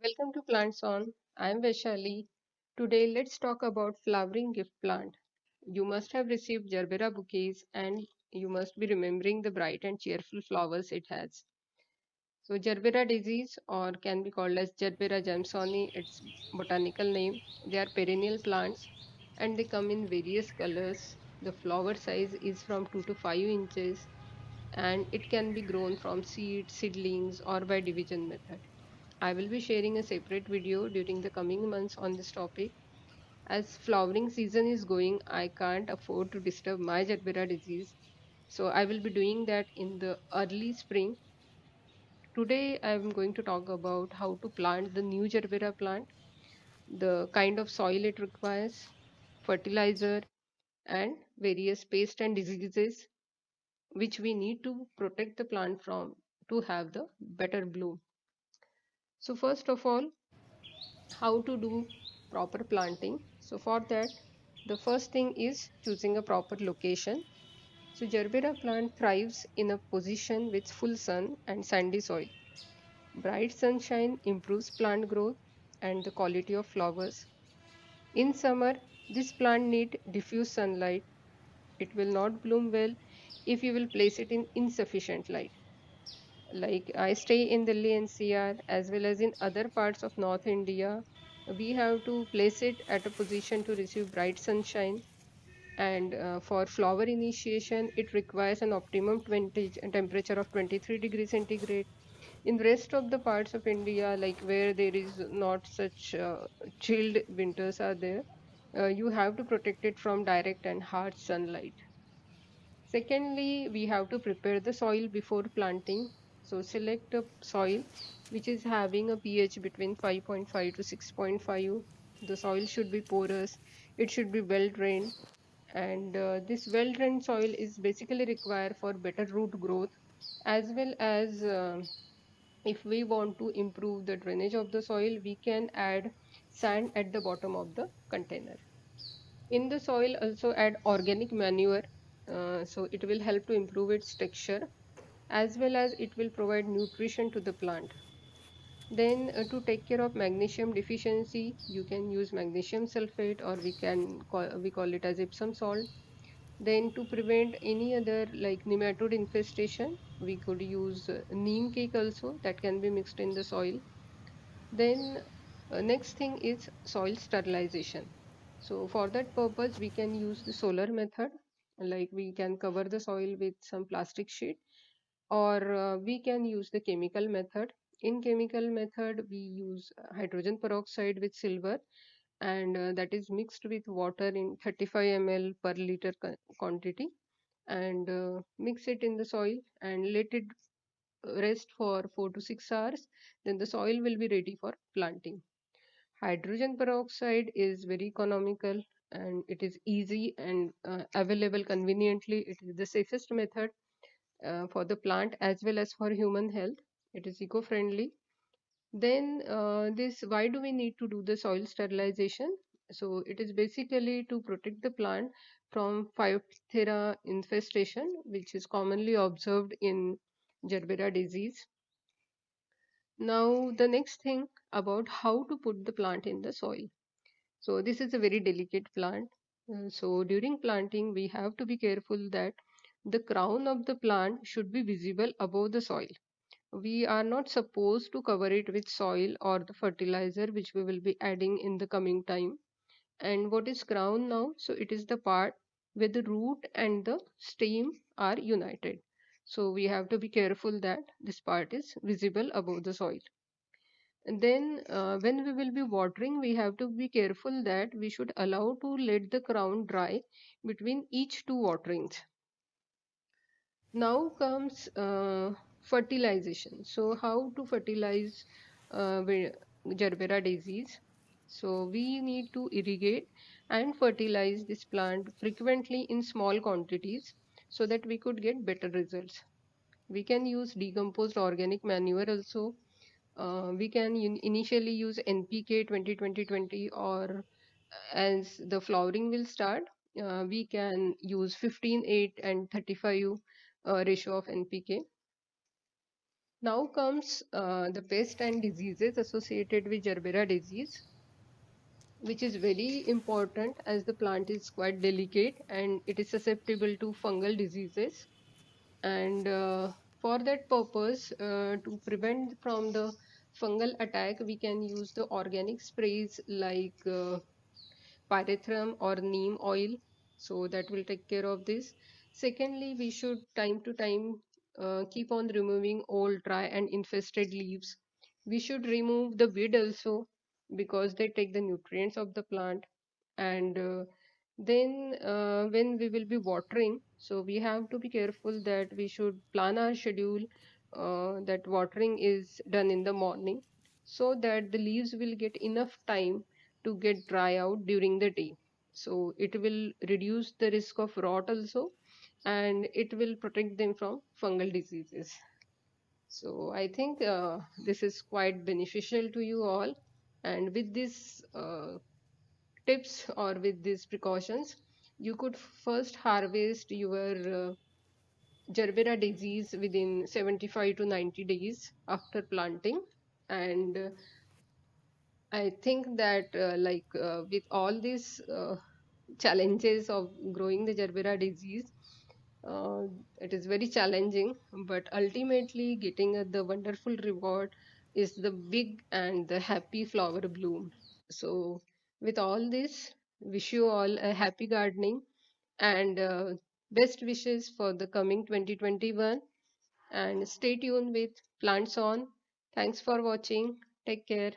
Welcome to Plants On. I'm Vaishali. Today, let's talk about flowering gift plant. You must have received Gerbera bouquets and you must be remembering the bright and cheerful flowers it has. So, Gerbera disease, or can be called as Gerbera jamsoni, its botanical name. They are perennial plants and they come in various colors. The flower size is from 2 to 5 inches and it can be grown from seeds, seedlings, or by division method. I will be sharing a separate video during the coming months on this topic. As flowering season is going, I can't afford to disturb my Gerbera disease. So I will be doing that in the early spring. Today I am going to talk about how to plant the new Gerbera plant, the kind of soil it requires, fertilizer, and various pests and diseases which we need to protect the plant from to have the better bloom. So first of all, how to do proper planting. So for that, the first thing is choosing a proper location. So Gerbera plant thrives in a position with full sun and sandy soil. Bright sunshine improves plant growth and the quality of flowers. In summer, this plant need diffuse sunlight. It will not bloom well if you will place it in insufficient light. Like I stay in Delhi NCR as well as in other parts of North India, we have to place it at a position to receive bright sunshine. And for flower initiation, it requires an optimum 20 temperature of 23 degrees centigrade. In the rest of the parts of India, like where there is not such chilled winters are there, you have to protect it from direct and harsh sunlight. Secondly, we have to prepare the soil before planting. So select a soil which is having a pH between 5.5 to 6.5. The soil should be porous. It should be well drained. And this well drained soil is basically required for better root growth as well as if we want to improve the drainage of the soil, we can add sand at the bottom of the container. In the soil, also add organic manure, so it will help to improve its texture as well as it will provide nutrition to the plant. Then, to take care of magnesium deficiency, you can use magnesium sulfate or we call it as Epsom salt. Then, to prevent any other like nematode infestation, we could use neem cake also that can be mixed in the soil. Then next thing is soil sterilization. So for that purpose, we can use the solar method, like we can cover the soil with some plastic sheet, or we can use the chemical method. In chemical method, we use hydrogen peroxide with silver, and that is mixed with water in 35 ml per liter quantity, and mix it in the soil and let it rest for 4 to 6 hours. Then the soil will be ready for planting. Hydrogen peroxide is very economical and it is easy and available conveniently. It is the safest method for the plant as well as for human health. It is eco-friendly. Then this why do we need to do the soil sterilization? So it is basically to protect the plant from Phytophthora infestation, which is commonly observed in Gerbera disease. Now, the next thing about how to put the plant in the soil. So, this is a very delicate plant. So, during planting, we have to be careful that the crown of the plant should be visible above the soil. We are not supposed to cover it with soil or the fertilizer which we will be adding in the coming time. And what is crown now? So, it is the part where the root and the stem are united. So, we have to be careful that this part is visible above the soil. And then when we will be watering, we have to be careful that we should allow to let the crown dry between each two waterings. Now comes fertilization. So how to fertilize Gerbera disease? So we need to irrigate and fertilize this plant frequently in small quantities so that we could get better results. We can use decomposed organic manure also. We can initially use NPK 20-20-20, or as the flowering will start, we can use 15-8 and 35 ratio of NPK. Now comes the pest and diseases associated with Gerbera disease, which is very important as the plant is quite delicate and it is susceptible to fungal diseases. And for that purpose, to prevent from the fungal attack, we can use the organic sprays like pyrethrum or neem oil. So that will take care of this. Secondly, we should time to time keep on removing old, dry, and infested leaves. We should remove the weed also because they take the nutrients of the plant. And then when we will be watering, so we have to be careful that we should plan our schedule, that watering is done in the morning so that the leaves will get enough time to get dry out during the day. So it will reduce the risk of rot also, and it will protect them from fungal diseases. So I think this is quite beneficial to you all. And with these tips or with these precautions, you could first harvest your Gerbera disease within 75 to 90 days after planting. And I think that with all these challenges of growing the Gerbera disease, uh, it is very challenging, but ultimately getting the wonderful reward is the big and the happy flower bloom. So, with all this, wish you all a happy gardening and best wishes for the coming 2021. And stay tuned with Plants On. Thanks for watching. Take care.